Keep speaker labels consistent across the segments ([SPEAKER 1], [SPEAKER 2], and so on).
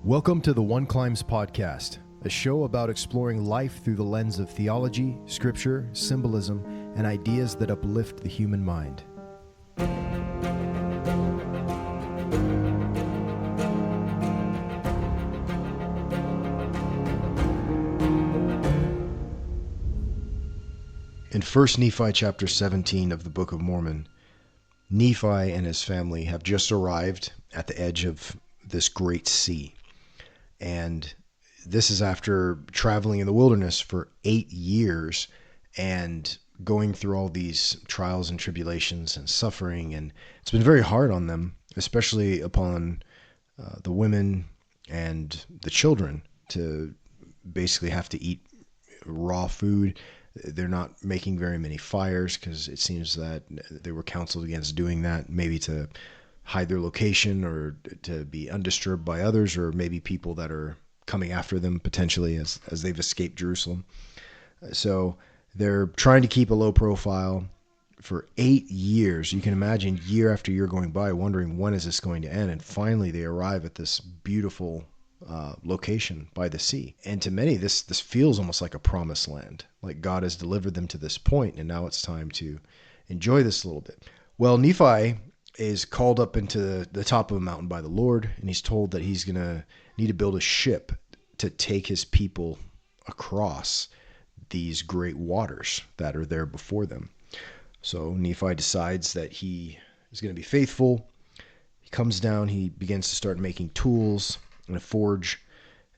[SPEAKER 1] Welcome to the One Climbs podcast, a show about exploring life through the lens of theology, scripture, symbolism, and ideas that uplift the human mind. In 1 Nephi chapter 17 of the Book of Mormon, Nephi and his family have just arrived at the edge of this great sea. And this is after traveling in the wilderness for 8 years and going through all these trials and tribulations and suffering. And it's been very hard on them, especially upon the women and the children, to basically have to eat raw food. They're not making very many fires because it seems that they were counseled against doing that, maybe to hide their location or to be undisturbed by others, or maybe people that are coming after them potentially as they've escaped Jerusalem. So they're trying to keep a low profile for 8 years. You can imagine year after year going by wondering, when is this going to end? And finally they arrive at this beautiful location by the sea. And to many, this feels almost like a promised land, like God has delivered them to this point, and now it's time to enjoy this a little bit. Well, Nephi is called up into the top of a mountain by the Lord, and he's told that he's going to need to build a ship to take his people across these great waters that are there before them. So Nephi decides that he is going to be faithful. He comes down, he begins to start making tools and a forge,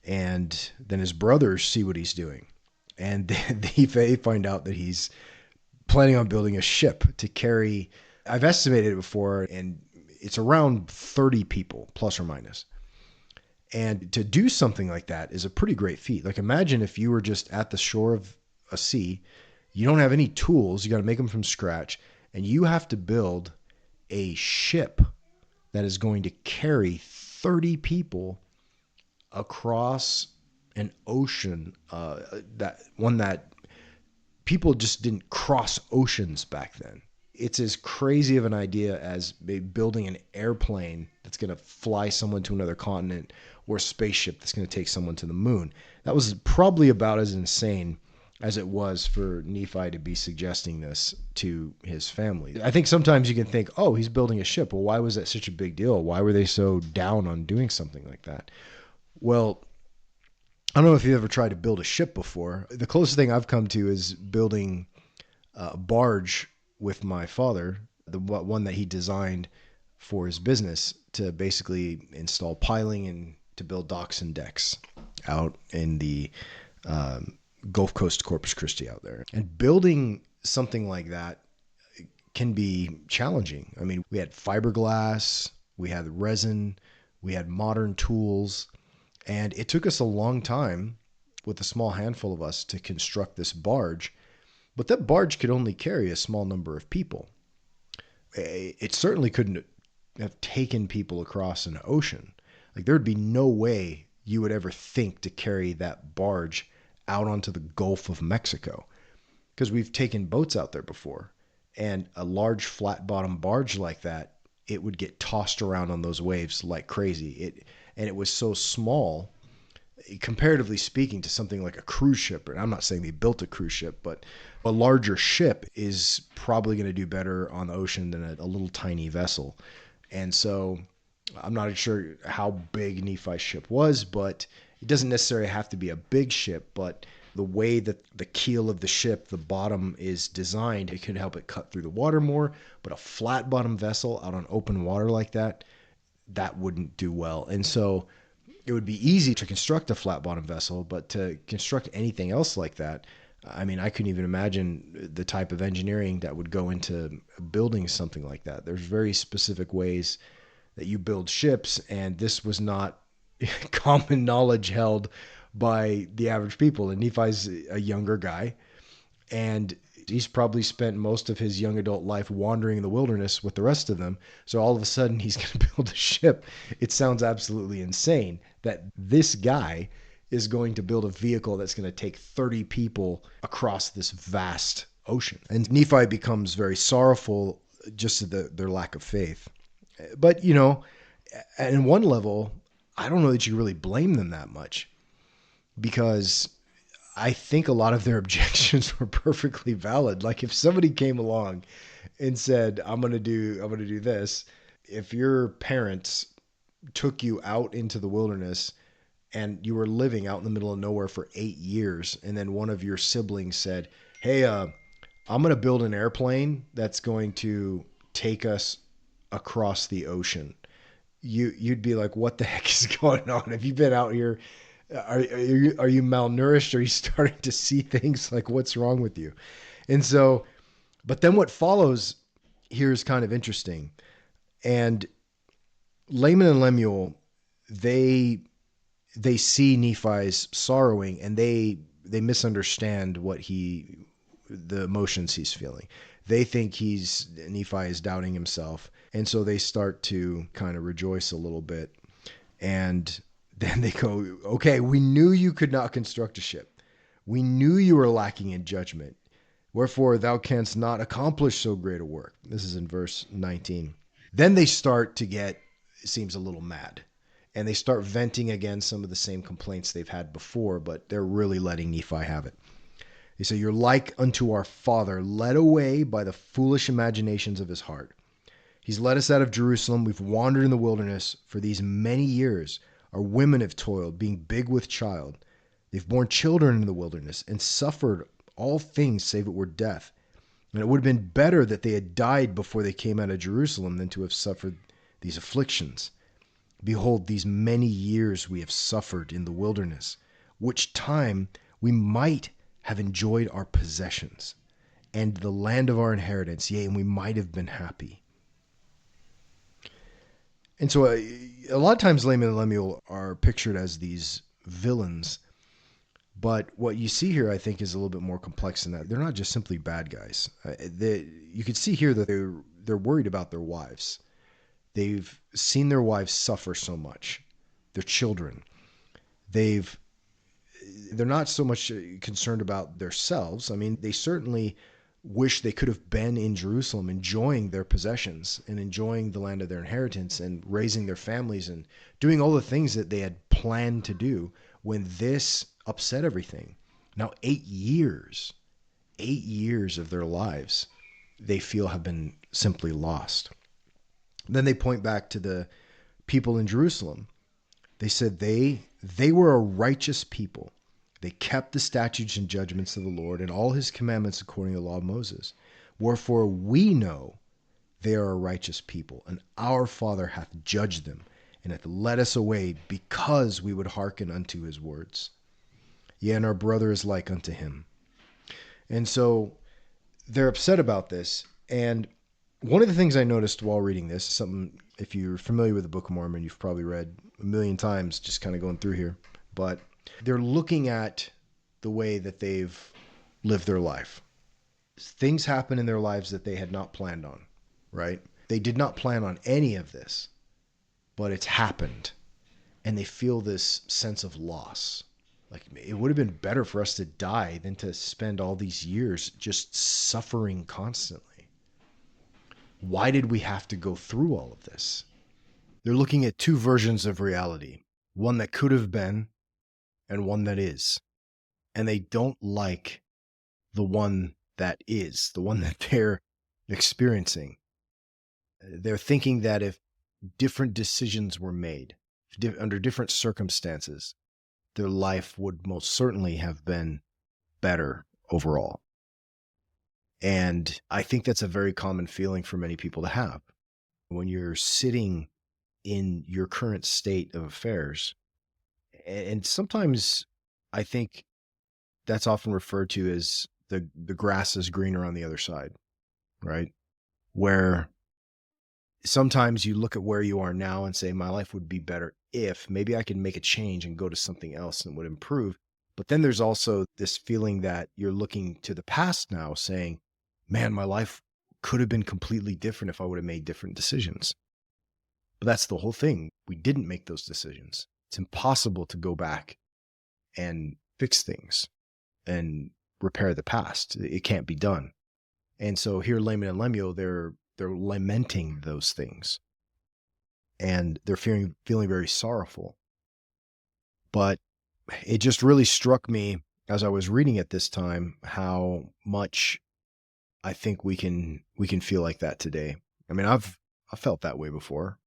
[SPEAKER 1] and then his brothers see what he's doing, and they find out that he's planning on building a ship to carry, I've estimated it before, and it's around 30 people, plus or minus. And to do something like that is a pretty great feat. Like, imagine if you were just at the shore of a sea, you don't have any tools, you got to make them from scratch, and you have to build a ship that is going to carry 30 people across an ocean, that people just didn't cross oceans back then. It's as crazy of an idea as building an airplane that's going to fly someone to another continent, or a spaceship that's going to take someone to the moon. That was probably about as insane as it was for Nephi to be suggesting this to his family. I think sometimes you can think, oh, he's building a ship. Well, why was that such a big deal? Why were they so down on doing something like that? Well, I don't know if you've ever tried to build a ship before. The closest thing I've come to is building a barge with my father, the one that he designed for his business, to basically install piling and to build docks and decks out in the Gulf Coast, Corpus Christi out there. And building something like that can be challenging. I mean, we had fiberglass, we had resin, we had modern tools, and it took us a long time with a small handful of us to construct this barge. But that barge could only carry a small number of people. It certainly couldn't have taken people across an ocean. Like, there would be no way you would ever think to carry that barge out onto the Gulf of Mexico, because we've taken boats out there before, and a large flat bottom barge like that, it would get tossed around on those waves like crazy. And it was so small, comparatively speaking, to something like a cruise ship. And I'm not saying they built a cruise ship, but a larger ship is probably going to do better on the ocean than a little tiny vessel. And so I'm not sure how big Nephi's ship was, but it doesn't necessarily have to be a big ship. But the way that the keel of the ship, the bottom, is designed, it can help it cut through the water more. But a flat bottom vessel out on open water like that wouldn't do well. And so it would be easy to construct a flat bottom vessel, but to construct anything else like that, I mean, I couldn't even imagine the type of engineering that would go into building something like that. There's very specific ways that you build ships, and this was not common knowledge held by the average people. And Nephi's a younger guy, and he's probably spent most of his young adult life wandering in the wilderness with the rest of them. So all of a sudden he's going to build a ship. It sounds absolutely insane that this guy is going to build a vehicle that's going to take 30 people across this vast ocean. And Nephi becomes very sorrowful just at their lack of faith. But, you know, in one level, I don't know that you really blame them that much, because I think a lot of their objections were perfectly valid. Like if somebody came along and said, I'm going to do this, if your parents took you out into the wilderness and you were living out in the middle of nowhere for 8 years, and then one of your siblings said, "Hey, I'm going to build an airplane that's going to take us across the ocean." You'd be like, "What the heck is going on? Have you been out here? Are you malnourished? Are you starting to see things? Like, what's wrong with you?" And so, but then what follows here is kind of interesting. And Laman and Lemuel, they they see Nephi's sorrowing, and they misunderstand the emotions he's feeling. They think Nephi is doubting himself, and so they start to kind of rejoice a little bit. And then they go, "Okay, we knew you could not construct a ship. We knew you were lacking in judgment. Wherefore thou canst not accomplish so great a work." This is in verse 19. Then they start to get, it seems, a little mad. And they start venting again some of the same complaints they've had before, but they're really letting Nephi have it. They say, "You're like unto our father, led away by the foolish imaginations of his heart. He's led us out of Jerusalem. We've wandered in the wilderness for these many years. Our women have toiled, being big with child. They've borne children in the wilderness and suffered all things save it were death. And it would have been better that they had died before they came out of Jerusalem than to have suffered these afflictions. Behold, these many years we have suffered in the wilderness, which time we might have enjoyed our possessions and the land of our inheritance, yea, and we might have been happy." And so a lot of times Laman and Lemuel are pictured as these villains, but what you see here, I think, is a little bit more complex than that. They're not just simply bad guys. You could see here that they're worried about their wives. They've seen their wives suffer so much, their children. They've they're not so much concerned about themselves. I mean, they certainly wish they could have been in Jerusalem enjoying their possessions and enjoying the land of their inheritance and raising their families and doing all the things that they had planned to do when this upset everything. Now, 8 years of their lives, they feel have been simply lost. Then they point back to the people in Jerusalem. They said they were a righteous people. They kept the statutes and judgments of the Lord and all his commandments according to the law of Moses. Wherefore we know they are a righteous people, and our Father hath judged them, and hath led us away because we would hearken unto his words. Yea, and our brother is like unto him. And so they're upset about this. And one of the things I noticed while reading this, something, if you're familiar with the Book of Mormon, you've probably read a million times, just kind of going through here, but they're looking at the way that they've lived their life. Things happen in their lives that they had not planned on, right? They did not plan on any of this, but it's happened. And they feel this sense of loss. Like, it would have been better for us to die than to spend all these years just suffering constantly. Why did we have to go through all of this? They're looking at two versions of reality, one that could have been and one that is. And they don't like the one that is, the one that they're experiencing. They're thinking that if different decisions were made under different circumstances, their life would most certainly have been better overall. And I think that's a very common feeling for many people to have. When you're sitting in your current state of affairs, and sometimes I think that's often referred to as the grass is greener on the other side, right? Where sometimes you look at where you are now and say, my life would be better if maybe I could make a change and go to something else and it would improve. But then there's also this feeling that you're looking to the past now saying, man, my life could have been completely different if I would have made different decisions. But that's the whole thing. We didn't make those decisions. It's impossible to go back and fix things and repair the past. It can't be done. And so here, Laman and Lemuel, they're lamenting those things, and they're feeling very sorrowful. But it just really struck me as I was reading it this time how much I think we can feel like that today. I mean, I've felt that way before.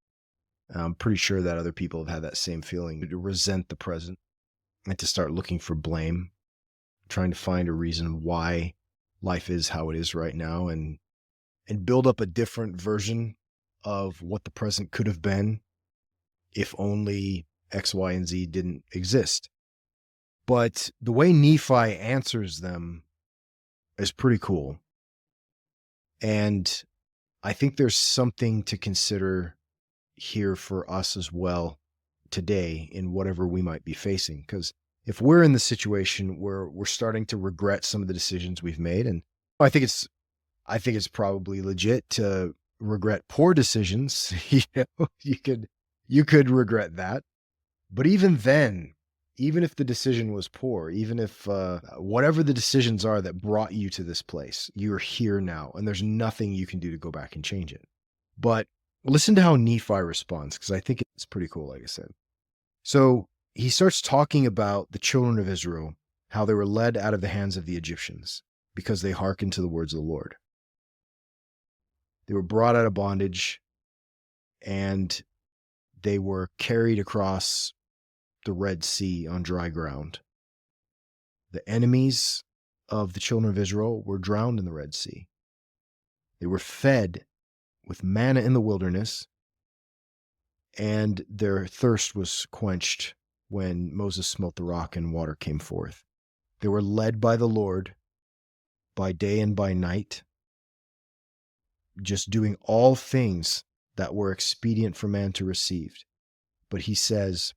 [SPEAKER 1] I'm pretty sure that other people have had that same feeling, to resent the present and to start looking for blame, trying to find a reason why life is how it is right now, and build up a different version of what the present could have been if only X, Y, and Z didn't exist. But the way Nephi answers them is pretty cool. And I think there's something to consider here for us as well today in whatever we might be facing. Because if we're in the situation where we're starting to regret some of the decisions we've made, and I think it's probably legit to regret poor decisions. You could regret that. But even then, even if the decision was poor, even if whatever the decisions are that brought you to this place, you're here now, and there's nothing you can do to go back and change it. But listen to how Nephi responds, because I think it's pretty cool, like I said. So he starts talking about the children of Israel, how they were led out of the hands of the Egyptians because they hearkened to the words of the Lord. They were brought out of bondage, and they were carried across the Red Sea on dry ground. The enemies of the children of Israel were drowned in the Red Sea. They were fed with manna in the wilderness, and their thirst was quenched when Moses smote the rock and water came forth. They were led by the Lord by day and by night, just doing all things that were expedient for man to receive. But he says,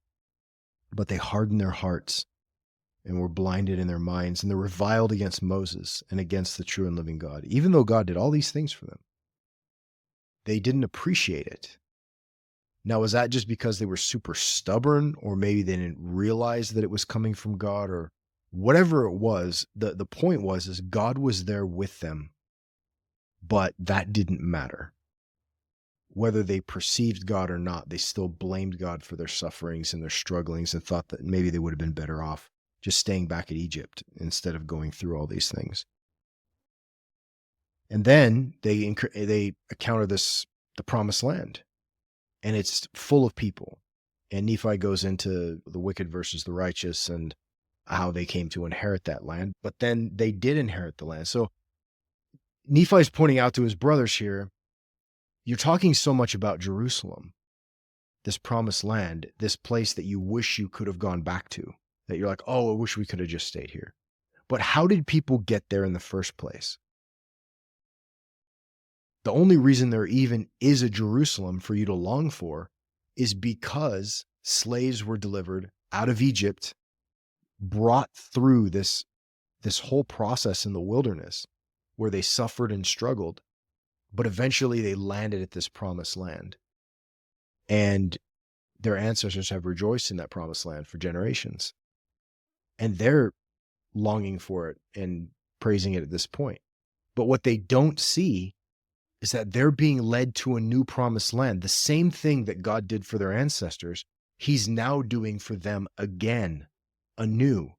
[SPEAKER 1] but they hardened their hearts and were blinded in their minds, and they reviled against Moses and against the true and living God. Even though God did all these things for them, they didn't appreciate it. Now, was that just because they were super stubborn, or maybe they didn't realize that it was coming from God, or whatever it was? The point was is God was there with them, but that didn't matter. Whether they perceived God or not, they still blamed God for their sufferings and their strugglings, and thought that maybe they would have been better off just staying back at Egypt instead of going through all these things. And then they encounter the promised land, and it's full of people. And Nephi goes into the wicked versus the righteous and how they came to inherit that land. But then they did inherit the land. So Nephi's pointing out to his brothers here, you're talking so much about Jerusalem, this promised land, this place that you wish you could have gone back to, that you're like, oh, I wish we could have just stayed here. But how did people get there in the first place? The only reason there even is a Jerusalem for you to long for is because slaves were delivered out of Egypt, brought through this whole process in the wilderness where they suffered and struggled, but eventually they landed at this promised land. And their ancestors have rejoiced in that promised land for generations. And they're longing for it and praising it at this point. But what they don't see is that they're being led to a new promised land. The same thing that God did for their ancestors, he's now doing for them again, anew.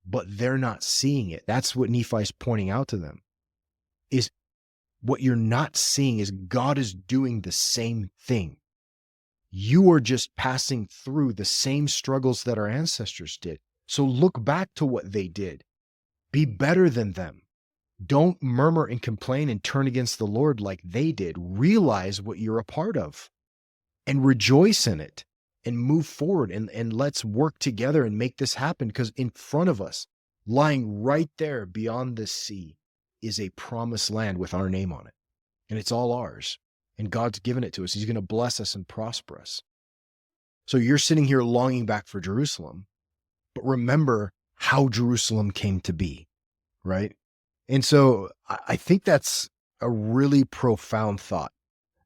[SPEAKER 1] But they're not seeing it. That's what Nephi's pointing out to them. Is what you're not seeing is God is doing the same thing. You are just passing through the same struggles that our ancestors did. So look back to what they did. Be better than them. Don't murmur and complain and turn against the Lord like they did. Realize what you're a part of and rejoice in it and move forward, and let's work together and make this happen, because in front of us, lying right there beyond the sea, is a promised land with our name on it. And it's all ours. And God's given it to us. He's going to bless us and prosper us. So you're sitting here longing back for Jerusalem, but remember how Jerusalem came to be, right? And so I think that's a really profound thought,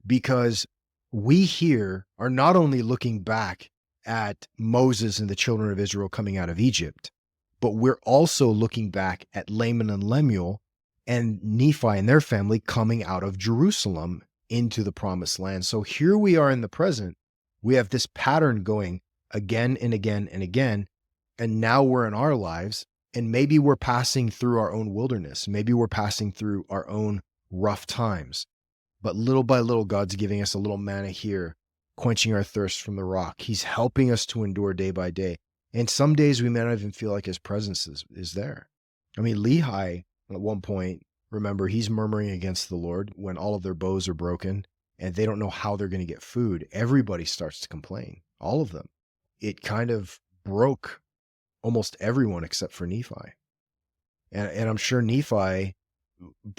[SPEAKER 1] because we here are not only looking back at Moses and the children of Israel coming out of Egypt, but we're also looking back at Laman and Lemuel and Nephi and their family coming out of Jerusalem into the promised land. So here we are in the present. We have this pattern going again and again and again. And now we're in our lives, and maybe we're passing through our own wilderness. Maybe we're passing through our own rough times. But little by little, God's giving us a little manna here, quenching our thirst from the rock. He's helping us to endure day by day. And some days we may not even feel like his presence is there. I mean, Lehi, at one point, remember, he's murmuring against the Lord when all of their bows are broken and they don't know how they're going to get food. Everybody starts to complain, all of them. It kind of broke almost everyone except for Nephi. And I'm sure Nephi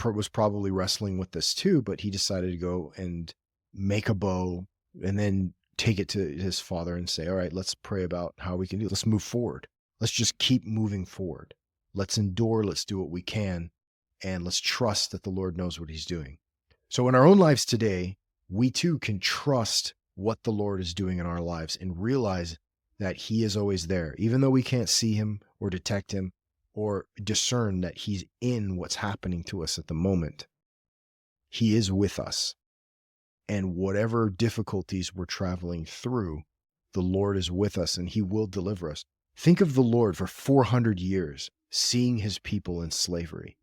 [SPEAKER 1] was probably wrestling with this too, but he decided to go and make a bow and then take it to his father and say, all right, let's pray about how we can do it. Let's move forward. Let's just keep moving forward. Let's endure. Let's do what we can. And let's trust that the Lord knows what he's doing. So in our own lives today, we too can trust what the Lord is doing in our lives and realize that he is always there, even though we can't see him or detect him or discern that he's in what's happening to us at the moment. He is with us. And whatever difficulties we're traveling through, the Lord is with us and he will deliver us. Think of the Lord for 400 years, seeing his people in slavery.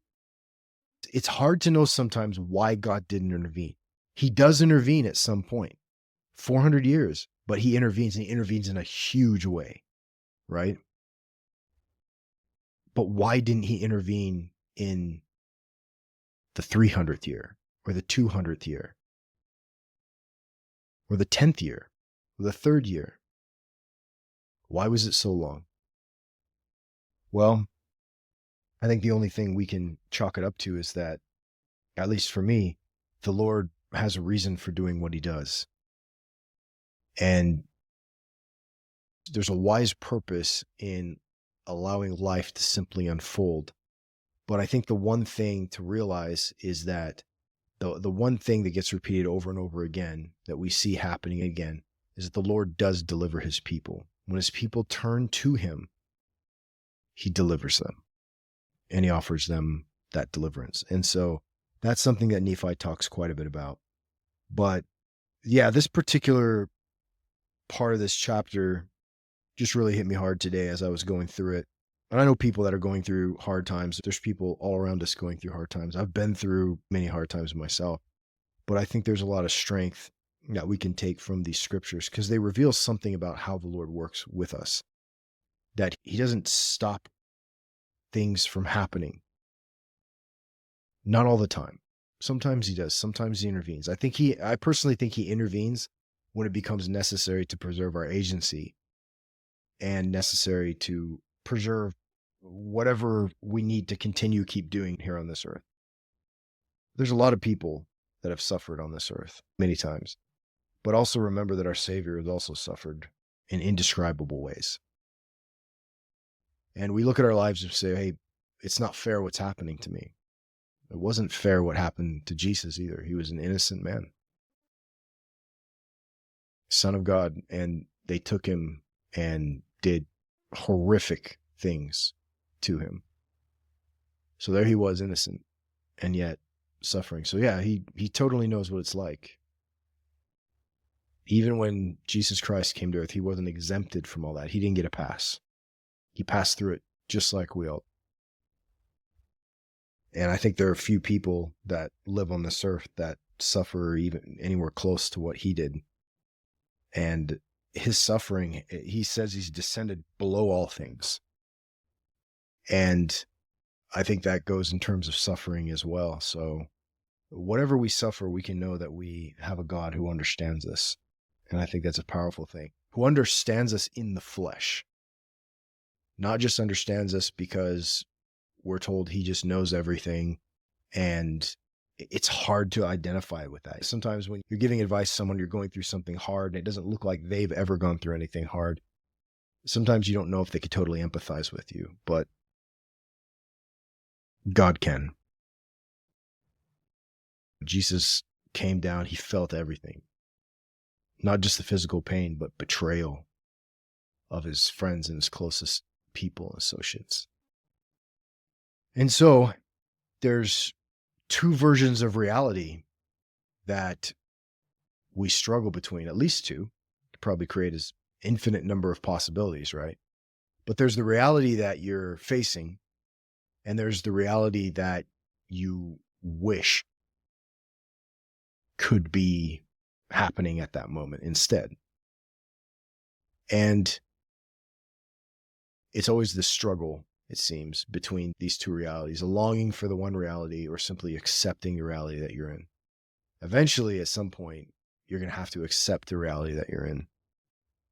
[SPEAKER 1] It's hard to know sometimes why God didn't intervene. He does intervene at some point. 400 years, but he intervenes, and he intervenes in a huge way, right? But why didn't he intervene in the 300th year or the 200th year or the 10th year or the 3rd year? Why was it so long? Well, I think the only thing we can chalk it up to is that, at least for me, the Lord has a reason for doing what he does. And there's a wise purpose in allowing life to simply unfold. But I think the one thing to realize is that the one thing that gets repeated over and over again that we see happening again is that the Lord does deliver his people. When his people turn to him, he delivers them and he offers them that deliverance. And so that's something that Nephi talks quite a bit about. But yeah, this particular part of this chapter just really hit me hard today as I was going through it. And I know people that are going through hard times. There's people all around us going through hard times. I've been through many hard times myself, but I think there's a lot of strength that we can take from these scriptures because they reveal something about how the Lord works with us, that he doesn't stop things from happening. Not all the time. Sometimes he does. Sometimes he intervenes. I personally think he intervenes when it becomes necessary to preserve our agency and necessary to preserve whatever we need to continue keep doing here on this earth. There's a lot of people that have suffered on this earth many times, but also remember that our Savior has also suffered in indescribable ways. And we look at our lives and say, hey, it's not fair what's happening to me. It wasn't fair what happened to Jesus either. He was an innocent man, Son of God, and they took him and did horrific things to him. So there he was, innocent, and yet suffering. So yeah, he totally knows what it's like. Even when Jesus Christ came to earth, he wasn't exempted from all that. He didn't get a pass. He passed through it just like we all. And I think there are few people that live on this earth that suffer even anywhere close to what he did. And his suffering, he says he's descended below all things. And I think that goes in terms of suffering as well. So whatever we suffer, we can know that we have a God who understands us. And I think that's a powerful thing, who understands us in the flesh, not just understands us because we're told he just knows everything. And it's hard to identify with that. Sometimes when you're giving advice to someone, you're going through something hard and it doesn't look like they've ever gone through anything hard. Sometimes you don't know if they could totally empathize with you, but God can. Jesus came down, he felt everything. Not just the physical pain, but betrayal of his friends and his closest people and associates. And so there's two versions of reality that we struggle between, at least two. Could probably create as infinite number of possibilities, right? But there's the reality that you're facing, and there's the reality that you wish could be happening at that moment instead. And it's always this struggle, it seems, between these two realities, a longing for the one reality or simply accepting the reality that you're in. Eventually, at some point, you're going to have to accept the reality that you're in.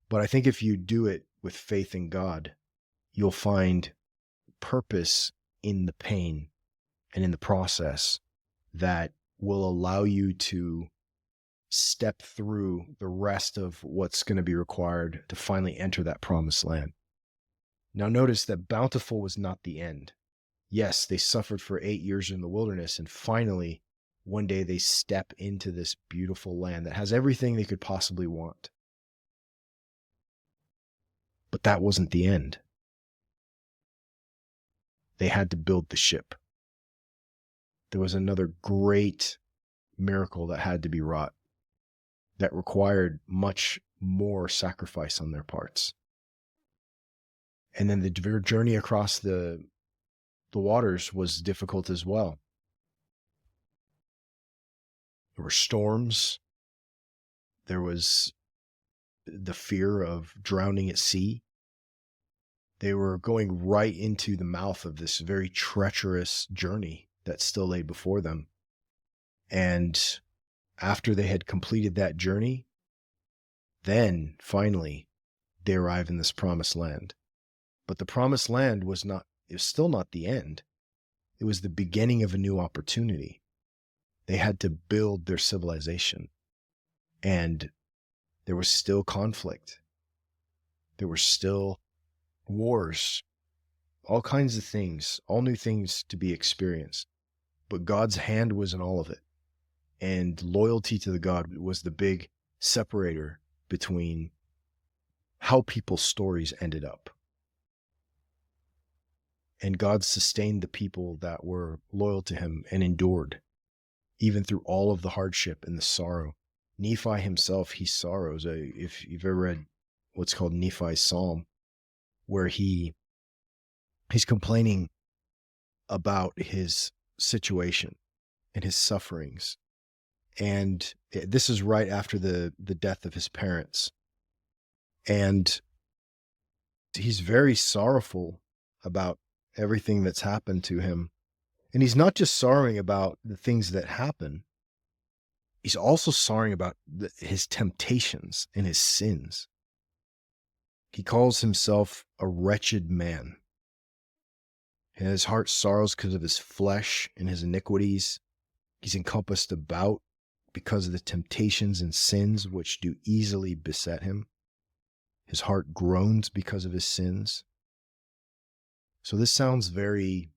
[SPEAKER 1] But I think if you do it with faith in God, you'll find purpose in the pain and in the process that will allow you to step through the rest of what's going to be required to finally enter that promised land. Now, notice that Bountiful was not the end. Yes, they suffered for 8 years in the wilderness, and finally, one day they step into this beautiful land that has everything they could possibly want. But that wasn't the end. They had to build the ship. There was another great miracle that had to be wrought that required much more sacrifice on their parts. And then the journey across the waters was difficult as well. There were storms. There was the fear of drowning at sea. They were going right into the mouth of this very treacherous journey that still lay before them. And after they had completed that journey, then finally they arrived in this promised land. But the promised land was still not the end. It was the beginning of a new opportunity. They had to build their civilization. And there was still conflict. There were still wars, all kinds of things, all new things to be experienced. But God's hand was in all of it. And loyalty to the God was the big separator between how people's stories ended up. And God sustained the people that were loyal to him and endured, even through all of the hardship and the sorrow. Nephi himself, he sorrows. If you've ever read what's called Nephi's Psalm, where he's complaining about his situation and his sufferings. And this is right after the death of his parents. And he's very sorrowful about everything that's happened to him. And he's not just sorrowing about the things that happen. He's also sorrowing about his temptations and his sins. He calls himself a wretched man. And his heart sorrows because of his flesh and his iniquities. He's encompassed about because of the temptations and sins which do easily beset him. His heart groans because of his sins. So this sounds very,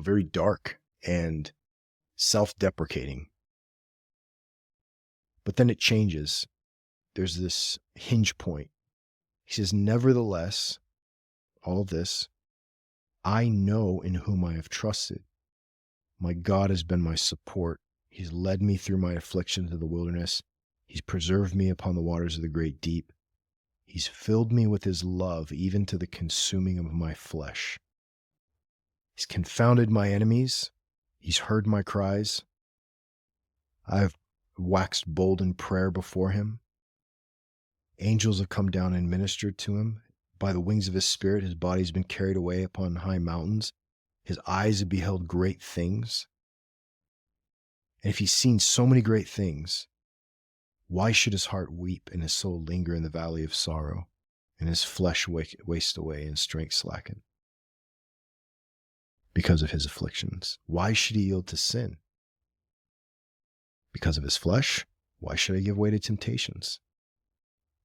[SPEAKER 1] very dark and self-deprecating. But then it changes. There's this hinge point. He says, nevertheless, all of this, I know in whom I have trusted. My God has been my support. He's led me through my affliction to the wilderness. He's preserved me upon the waters of the great deep. He's filled me with his love, even to the consuming of my flesh. He's confounded my enemies. He's heard my cries. I have waxed bold in prayer before him. Angels have come down and ministered to him. By the wings of his spirit, his body has been carried away upon high mountains. His eyes have beheld great things. And if he's seen so many great things, why should his heart weep and his soul linger in the valley of sorrow, and his flesh waste away and strength slacken? Because of his afflictions. Why should he yield to sin? Because of his flesh? Why should I give way to temptations?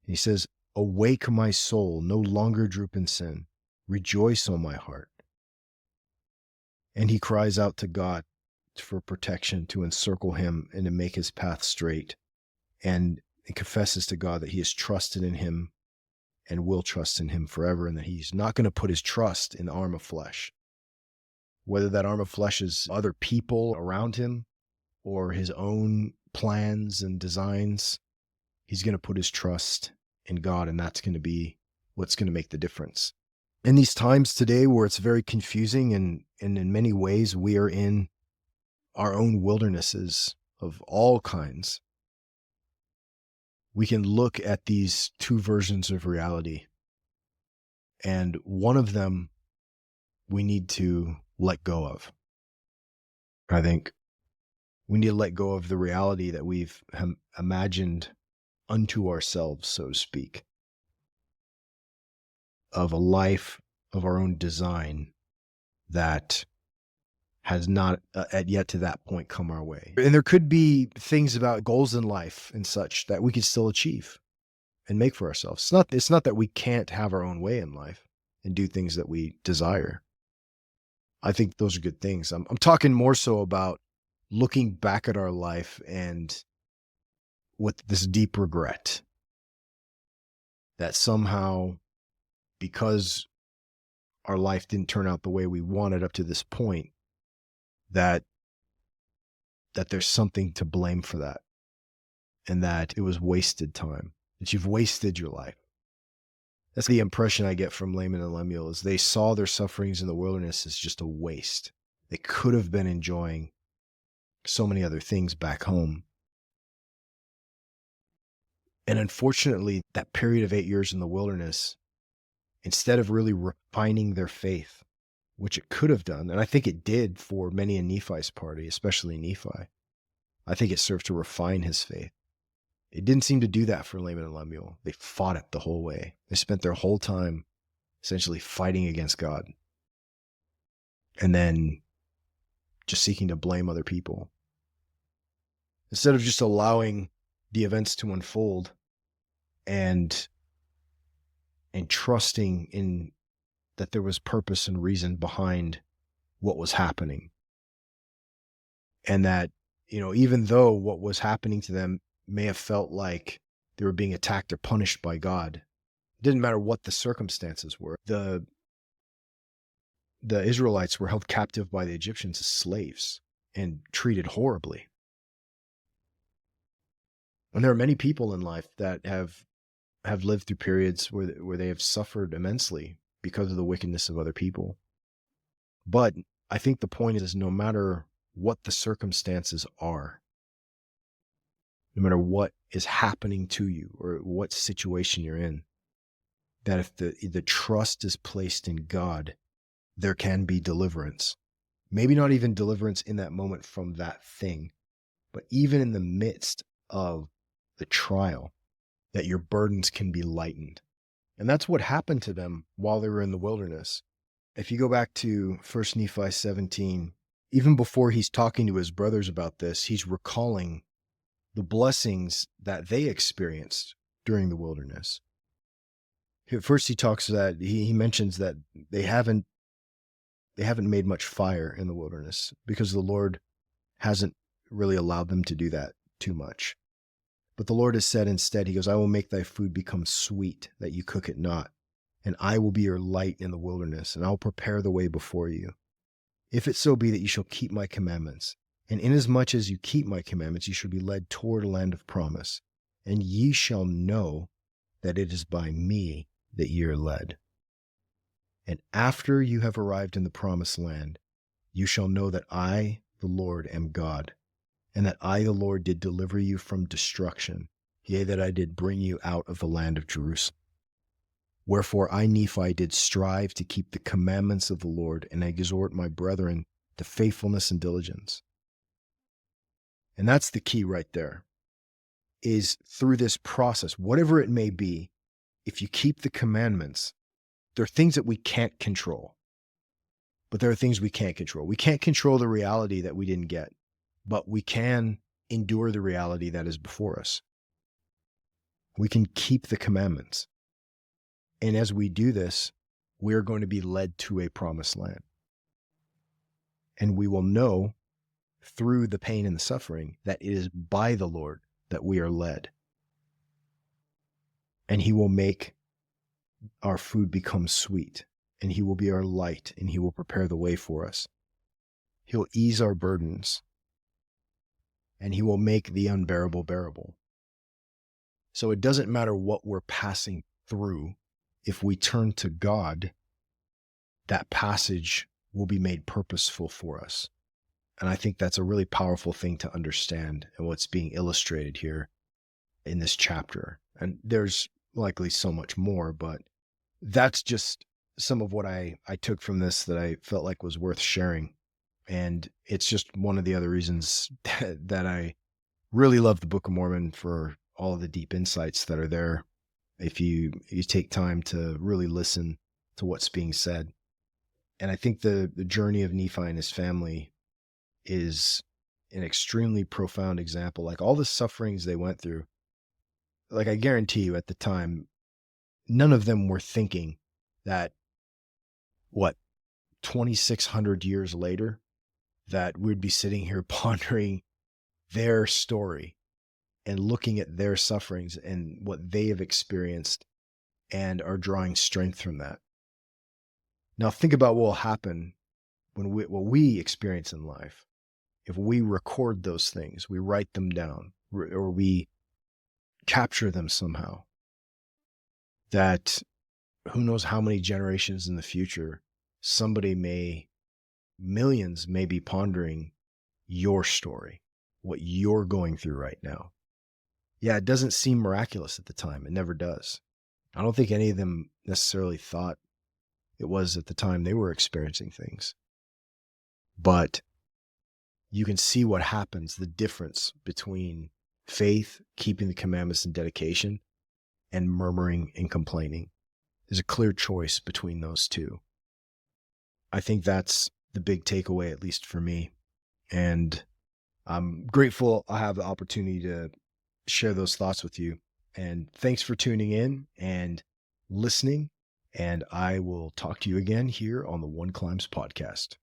[SPEAKER 1] And he says, awake, my soul, no longer droop in sin. Rejoice, O my heart. And he cries out to God for protection, to encircle him and to make his path straight. And confesses to God that he has trusted in him and will trust in him forever, and that he's not going to put his trust in the arm of flesh. Whether that arm of flesh is other people around him or his own plans and designs, he's going to put his trust in God, and that's going to be what's going to make the difference. In these times today where it's very confusing and in many ways we are in our own wildernesses of all kinds, we can look at these two versions of reality. And one of them we need to let go of. I think we need to let go of the reality that we've imagined unto ourselves, so to speak, of a life of our own design that has not yet to that point come our way. And there could be things about goals in life and such that we can still achieve and make for ourselves. It's not that we can't have our own way in life and do things that we desire. I think those are good things. I'm talking more so about looking back at our life and with this deep regret that somehow, because our life didn't turn out the way we wanted up to this point, that there's something to blame for that, and that it was wasted time, that you've wasted your life. That's the impression I get from Laman and Lemuel, is they saw their sufferings in the wilderness as just a waste. They could have been enjoying so many other things back home. And unfortunately, that period of 8 years in the wilderness, instead of really refining their faith, which it could have done, and I think it did for many in Nephi's party, especially Nephi, I think it served to refine his faith. It didn't seem to do that for Laman and Lemuel. They fought it the whole way. They spent their whole time essentially fighting against God and then just seeking to blame other people. Instead of just allowing the events to unfold and trusting in that there was purpose and reason behind what was happening. And that, even though what was happening to them may have felt like they were being attacked or punished by God, it didn't matter what the circumstances were. The Israelites were held captive by the Egyptians as slaves and treated horribly. And there are many people in life that have lived through periods where they have suffered immensely because of the wickedness of other people. But I think the point is, no matter what the circumstances are, no matter what is happening to you or what situation you're in, that if the trust is placed in God, there can be deliverance. Maybe not even deliverance in that moment from that thing, but even in the midst of the trial, that your burdens can be lightened. And that's what happened to them while they were in the wilderness. If you go back to 1 Nephi 17, even before he's talking to his brothers about this, he's recalling the blessings that they experienced during the wilderness. First, he talks that he mentions that they haven't made much fire in the wilderness because the Lord hasn't really allowed them to do that too much. But the Lord has said instead, he goes, I will make thy food become sweet, that you cook it not. And I will be your light in the wilderness, and I will prepare the way before you. If it so be that you shall keep my commandments, and inasmuch as you keep my commandments, you shall be led toward a land of promise, and ye shall know that it is by me that ye are led. And after you have arrived in the promised land, you shall know that I, the Lord, am God, and that I, the Lord, did deliver you from destruction, yea, that I did bring you out of the land of Jerusalem. Wherefore I, Nephi, did strive to keep the commandments of the Lord, and I exhort my brethren to faithfulness and diligence. And that's the key right there, is through this process, whatever it may be, if you keep the commandments, there are things that we can't control. But there are things we can't control. We can't control the reality that we didn't get, but we can endure the reality that is before us. We can keep the commandments. And as we do this, we're going to be led to a promised land. And we will know through the pain and the suffering that it is by the Lord that we are led. And he will make our food become sweet, and he will be our light, and he will prepare the way for us. He'll ease our burdens, and he will make the unbearable bearable. So it doesn't matter what we're passing through. If we turn to God, that passage will be made purposeful for us. And I think that's a really powerful thing to understand and what's being illustrated here in this chapter. And there's likely so much more, but that's just some of what I took from this that I felt like was worth sharing. And it's just one of the other reasons that I really love the Book of Mormon, for all of the deep insights that are there. If you take time to really listen to what's being said. And I think the journey of Nephi and his family is an extremely profound example. Like all the sufferings they went through, like I guarantee you at the time, none of them were thinking that, 2,600 years later, that we'd be sitting here pondering their story and looking at their sufferings and what they have experienced and are drawing strength from that. Now think about what will happen when what we experience in life. If we record those things, we write them down, or we capture them somehow, that who knows how many generations in the future, millions may be pondering your story, what you're going through right now. Yeah, it doesn't seem miraculous at the time. It never does. I don't think any of them necessarily thought it was at the time they were experiencing things. But you can see what happens, the difference between faith, keeping the commandments and dedication, and murmuring and complaining. There's a clear choice between those two. I think that's the big takeaway, at least for me. And I'm grateful I have the opportunity to share those thoughts with you. And thanks for tuning in and listening. And I will talk to you again here on the One Climbs podcast.